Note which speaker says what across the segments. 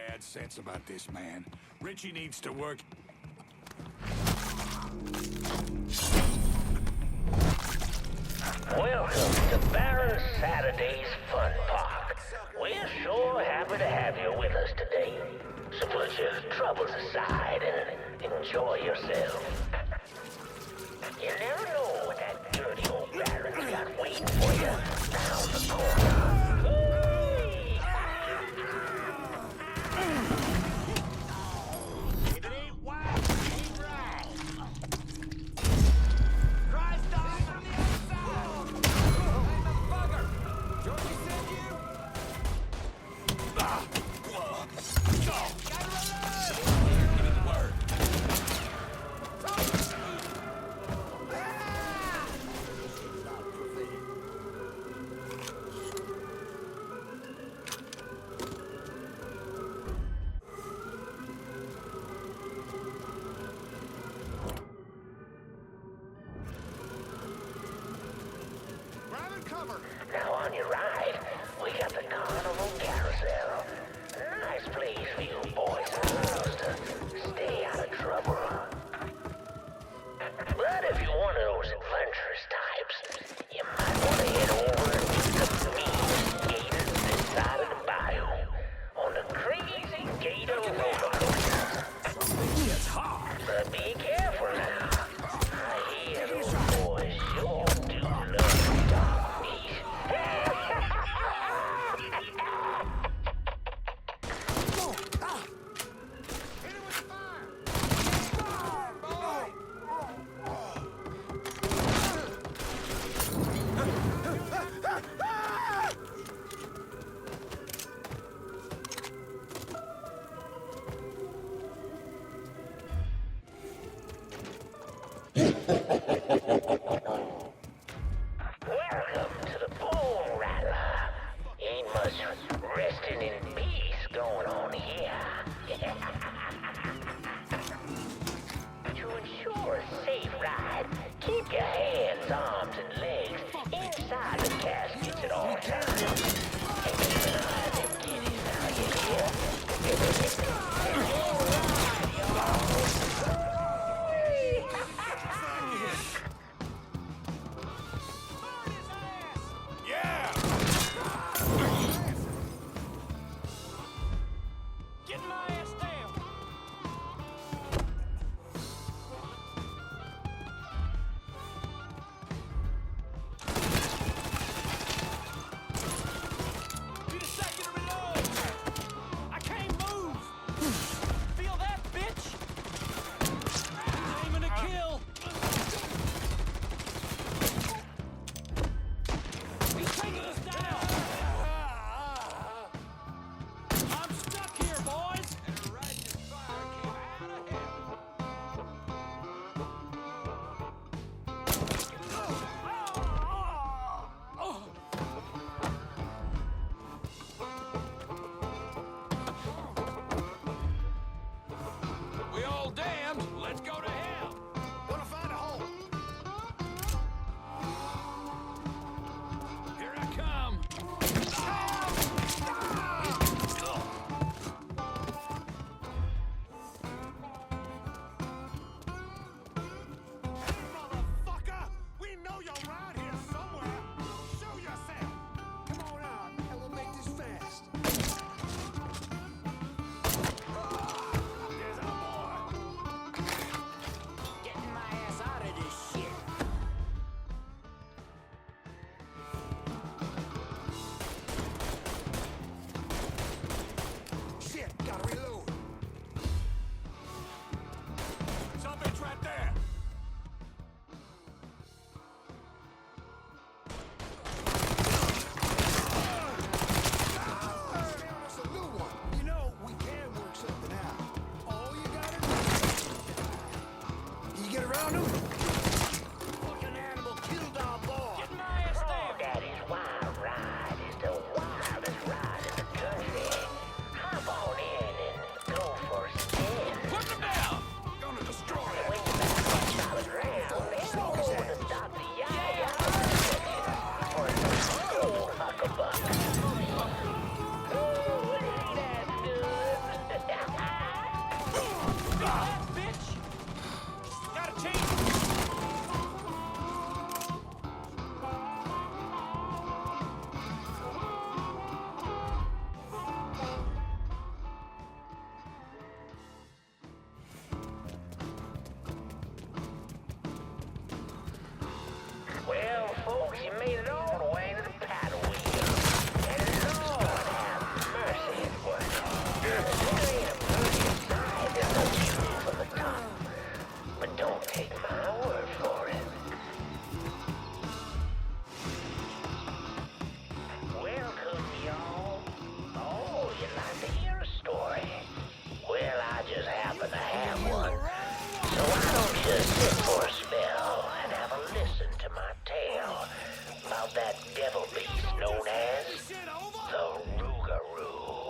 Speaker 1: bad sense about this man. Richie needs to work.
Speaker 2: Welcome to Baron Saturday's Fun Park. We're sure happy to have you with us today. So put your troubles aside and enjoy yourself. You never know what that dirty old Baron's got waiting for you down the corner.
Speaker 3: If it ain't wild, it ain't right. Christ dog from the other side! Hey, motherfucker! Georgie sent you? Gotta reload! Give me the word.
Speaker 2: Now on your ride, we got the Carnival Carousel. Nice place for you boys and girls to stay out of trouble. But if you're one of those adventurous types, you might want to head over and meet the meanest gators this side of the bayou on the crazy gator roller coaster.
Speaker 1: It's hard.
Speaker 2: But be careful now. I hear those boys sure do love dark meat. Welcome to the Bone Rattler. Ain't much resting in peace going on here. To ensure a safe ride, keep your hands, arms, and legs inside the caskets at all times. And keep an eye on them kiddies now, you hear?
Speaker 1: Yeah!
Speaker 3: Get my ass down! Need a second to reload! I can't move! Feel that, bitch? He's aiming to kill! He's taking us down! I'm stuck here, boys! And a rising fire came out of hell.
Speaker 1: We all damned. Let's go to hell. Wanna find a hole? Here I come.
Speaker 3: Motherfucker! We know you're around here somewhere! Show yourself!
Speaker 4: Come on out, and we'll make this fast.
Speaker 3: There's our boy! Getting my ass out of this shit!
Speaker 4: Shit, gotta reload.
Speaker 1: Something's right there.
Speaker 4: Found us a new one. You know, we can work something out. All you gotta do. You get around him?
Speaker 3: Fucking animal killed our boy! Get my ass
Speaker 2: Oh,
Speaker 3: down!
Speaker 2: Daddy's wild ride is the wildest ride in the country. Hop on in and go for a spin.
Speaker 1: Put them down. Gonna destroy it.
Speaker 2: When you're back on solid ground, head on over to Dr. Yaya for a old huckabuck. Ooh, ain't that good? folks, you made it all the way to the paddle wheel. And Lord have mercy, it was. There ain't a prettier sight than the view from the top. But don't take my word for it. Welcome, y'all. Oh, you'd like to hear a story? Well, I just happen to have one. So why don't you sit for a spell and have a listen to my tale about that devil beast known as the Rougarou.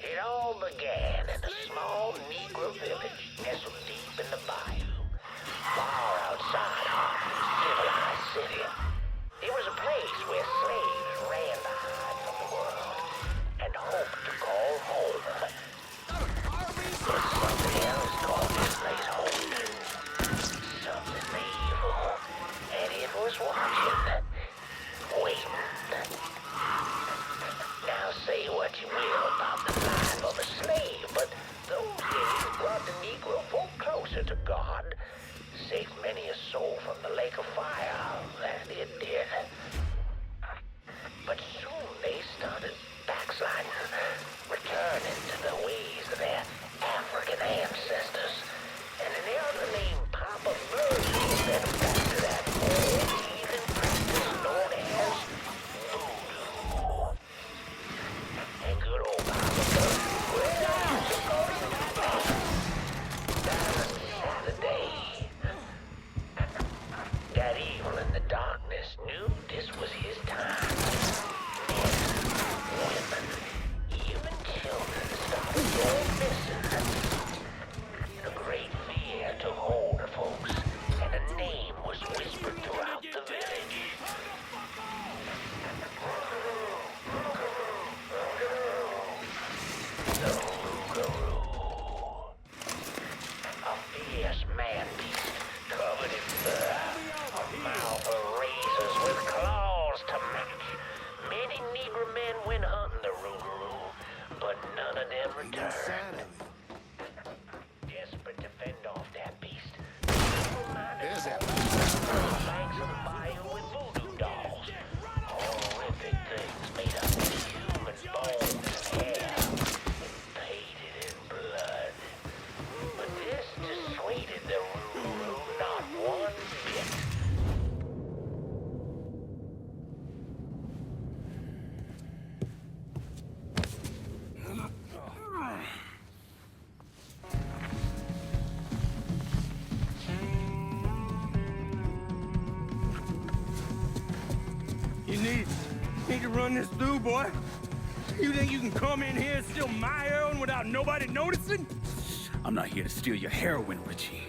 Speaker 2: It all began in a small Negro village nestled deep in the bayou, far outside our civilized city. It was a place where slaves ran to hide from the world and hoped to call home. There's something else called this place home. Something evil. And it was watching. Waiting. Now say what you will about the life of a slave, but those days brought the Negro folk closer to God. Saved many a soul from the lake of fire, that it did. But soon they started backsliding, returning to the ways of their African ancestors. And an elder named Papa Mercy led them back to that old heathen practice known as voodoo. And good old Papa Mercy, well, he goes to Saturday. That evil in the darkness knew this was his time. Men, women, even children started going missing. A great fear took hold of folks, and a name was whispered throughout the village. The Rougarou. A fierce man-beast covered in fur, a mouth of razors with claws to match. Many Negro men went hunting the Rougarou, but none of them returned. Desperate to fend off that beast,
Speaker 4: There's that.
Speaker 2: banks of the bayou with voodoo dolls. Horrific things made up of human bones and hair, painted in blood. But this dissuaded the Rougarou not one bit.
Speaker 3: You need to run this through, boy. You think you can come in here and steal my heroin without nobody noticing?
Speaker 5: I'm not here to steal your heroin, Ritchie.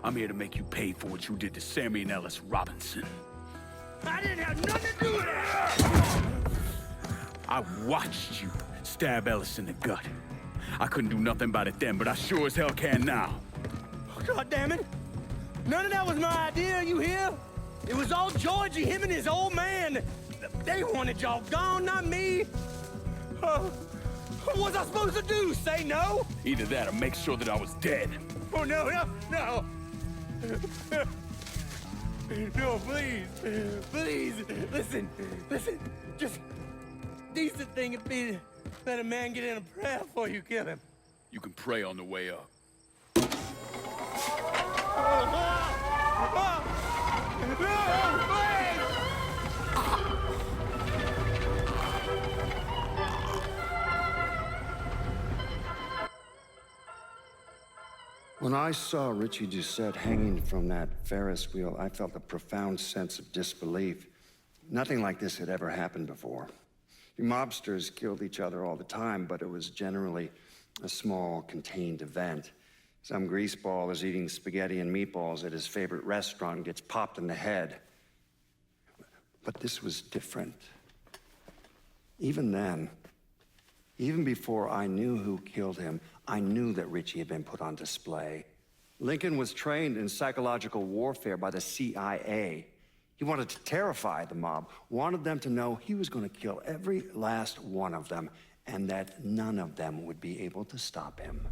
Speaker 5: I'm here to make you pay for what you did to Sammy and Ellis Robinson.
Speaker 3: I didn't have nothing to do with that!
Speaker 5: I watched you stab Ellis in the gut. I couldn't do nothing about it then, but I sure as hell can now.
Speaker 3: God damn it! None of that was my idea, you hear? It was all Georgie, him and his old man. They wanted y'all gone, not me. What was I supposed to do? Say no?
Speaker 5: Either that or make sure that I was dead.
Speaker 3: Oh, no. No, please. Please, listen. Just decent thing would be to let a man get in a prayer before you kill him.
Speaker 5: You can pray on the way up.
Speaker 6: When I saw Richie Doucette hanging from that Ferris wheel, I felt a profound sense of disbelief. Nothing like this had ever happened before. The mobsters killed each other all the time, but it was generally a small, contained event. Some greaseball is eating spaghetti and meatballs at his favorite restaurant and gets popped in the head. But this was different. Even then, even before I knew who killed him, I knew that Ritchie had been put on display. Lincoln was trained in psychological warfare by the CIA. He wanted to terrify the mob, wanted them to know he was going to kill every last one of them, and that none of them would be able to stop him.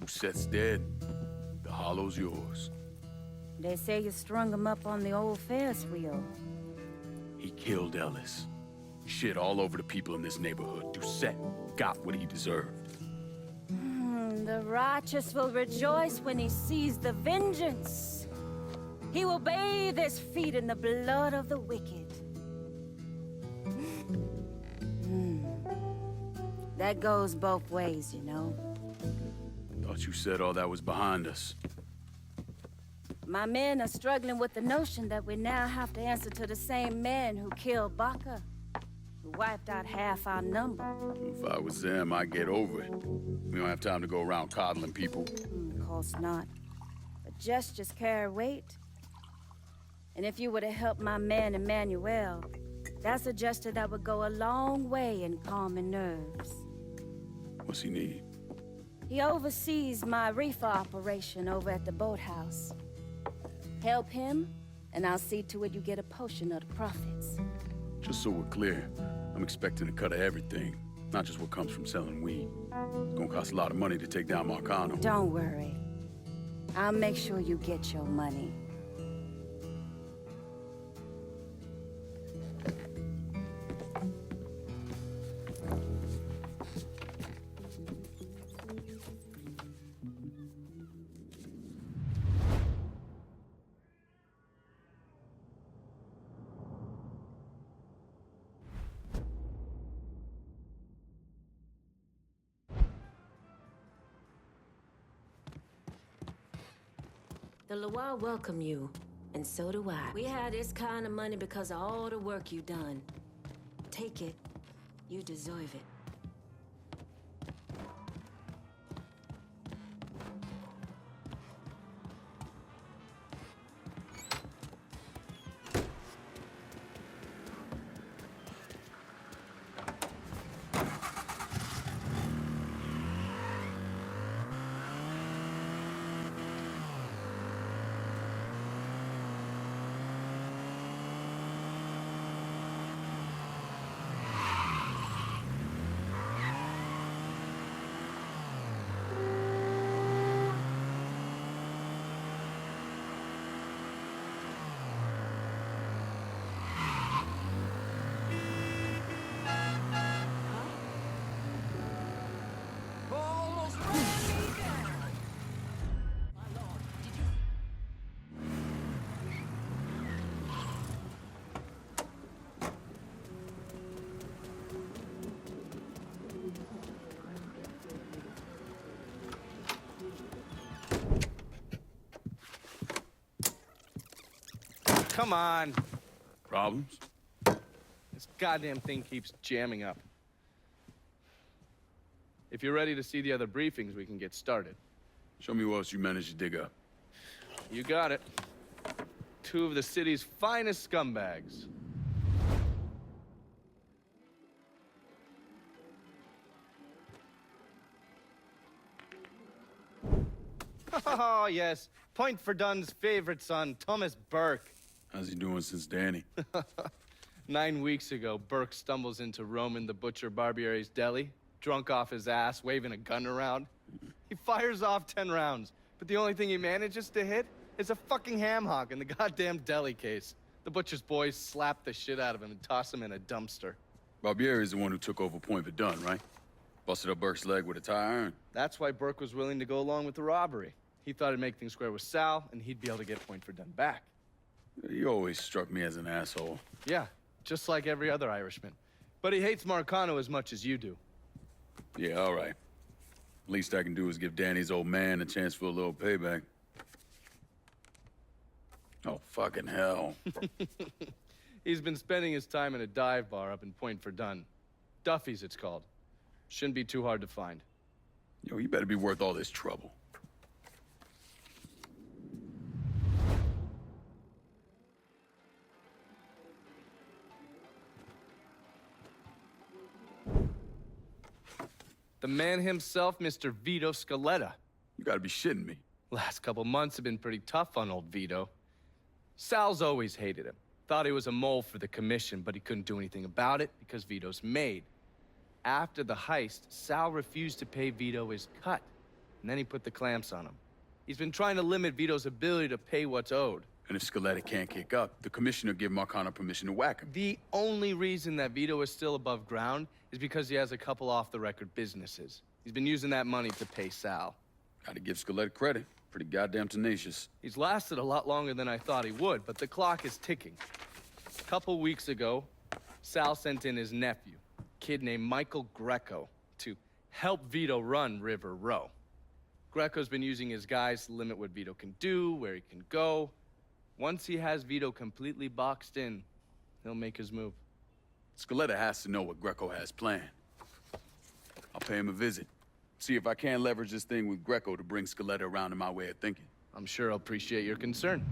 Speaker 5: Doucette's dead. The hollow's yours.
Speaker 7: They say you strung him up on the old Ferris wheel.
Speaker 5: He killed Ellis. Shit all over the people in this neighborhood. Doucette got what he deserved.
Speaker 7: The righteous will rejoice when he sees the vengeance. He will bathe his feet in the blood of the wicked. That goes both ways, you know.
Speaker 5: Thought you said all that was behind us.
Speaker 7: My men are struggling with the notion that we now have to answer to the same man who killed Baca, who wiped out half our number.
Speaker 5: If I was them, I'd get over it. We don't have time to go around coddling people.
Speaker 7: Of course not. But gestures carry weight. And if you were to help my man Emmanuel, that's a gesture that would go a long way in calming nerves.
Speaker 5: What's he need?
Speaker 7: He oversees my reefer operation over at the boathouse. Help him, and I'll see to it you get a portion of the profits.
Speaker 5: Just so we're clear, I'm expecting a cut of everything, not just what comes from selling weed. It's gonna cost a lot of money to take down Marcano.
Speaker 7: Don't worry. I'll make sure you get your money.
Speaker 8: The Loire welcome you, and so do I. We had this kind of money because of all the work you done. Take it. You deserve it.
Speaker 9: Come on.
Speaker 5: Problems?
Speaker 9: This goddamn thing keeps jamming up. If you're ready to see the other briefings, we can get started.
Speaker 5: Show me what else you managed to dig up.
Speaker 9: You got it. 2 of the city's finest scumbags. Oh, yes. Point for Dunn's favorite son, Thomas Burke.
Speaker 5: How's he doing since Danny?
Speaker 9: 9 weeks ago, Burke stumbles into Roman the Butcher Barbiere's deli, drunk off his ass, waving a gun around. He fires off 10 rounds, but the only thing he manages to hit is a fucking ham hock in the goddamn deli case. The Butcher's boys slap the shit out of him and toss him in a dumpster.
Speaker 5: Barbieri is the one who took over Point Verdun, right? Busted up Burke's leg with a tire iron.
Speaker 9: That's why Burke was willing to go along with the robbery. He thought it'd make things square with Sal, and he'd be able to get Point Verdun back.
Speaker 5: You always struck me as an asshole.
Speaker 9: Yeah, just like every other Irishman. But he hates Marcano as much as you do.
Speaker 5: Yeah, all right. Least I can do is give Danny's old man a chance for a little payback. Oh, fucking hell.
Speaker 9: He's been spending his time in a dive bar up in Point Verdun. Duffy's, it's called. Shouldn't be too hard to find.
Speaker 5: Yo, you better be worth all this trouble.
Speaker 9: The man himself, Mr. Vito Scaletta.
Speaker 5: You gotta be shitting me.
Speaker 9: Last couple months have been pretty tough on old Vito. Sal's always hated him. Thought he was a mole for the commission, but he couldn't do anything about it because Vito's made. After the heist, Sal refused to pay Vito his cut. and then he put the clamps on him. He's been trying to limit Vito's ability to pay what's owed.
Speaker 5: And if Scaletta can't kick up, the commissioner give Marcano permission to whack him.
Speaker 9: The only reason that Vito is still above ground is because he has a couple off-the-record businesses. He's been using that money to pay Sal.
Speaker 5: Gotta give Scaletta credit. Pretty goddamn tenacious.
Speaker 9: He's lasted a lot longer than I thought he would, but the clock is ticking. A couple weeks ago, Sal sent in his nephew, a kid named Michael Greco, to help Vito run River Row. Greco's been using his guys to limit what Vito can do, where he can go. Once he has Vito completely boxed in, he'll make his move.
Speaker 5: Scaletta has to know what Greco has planned. I'll pay him a visit. See if I can leverage this thing with Greco to bring Scaletta around to my way of thinking.
Speaker 9: I'm sure he'll appreciate your concern.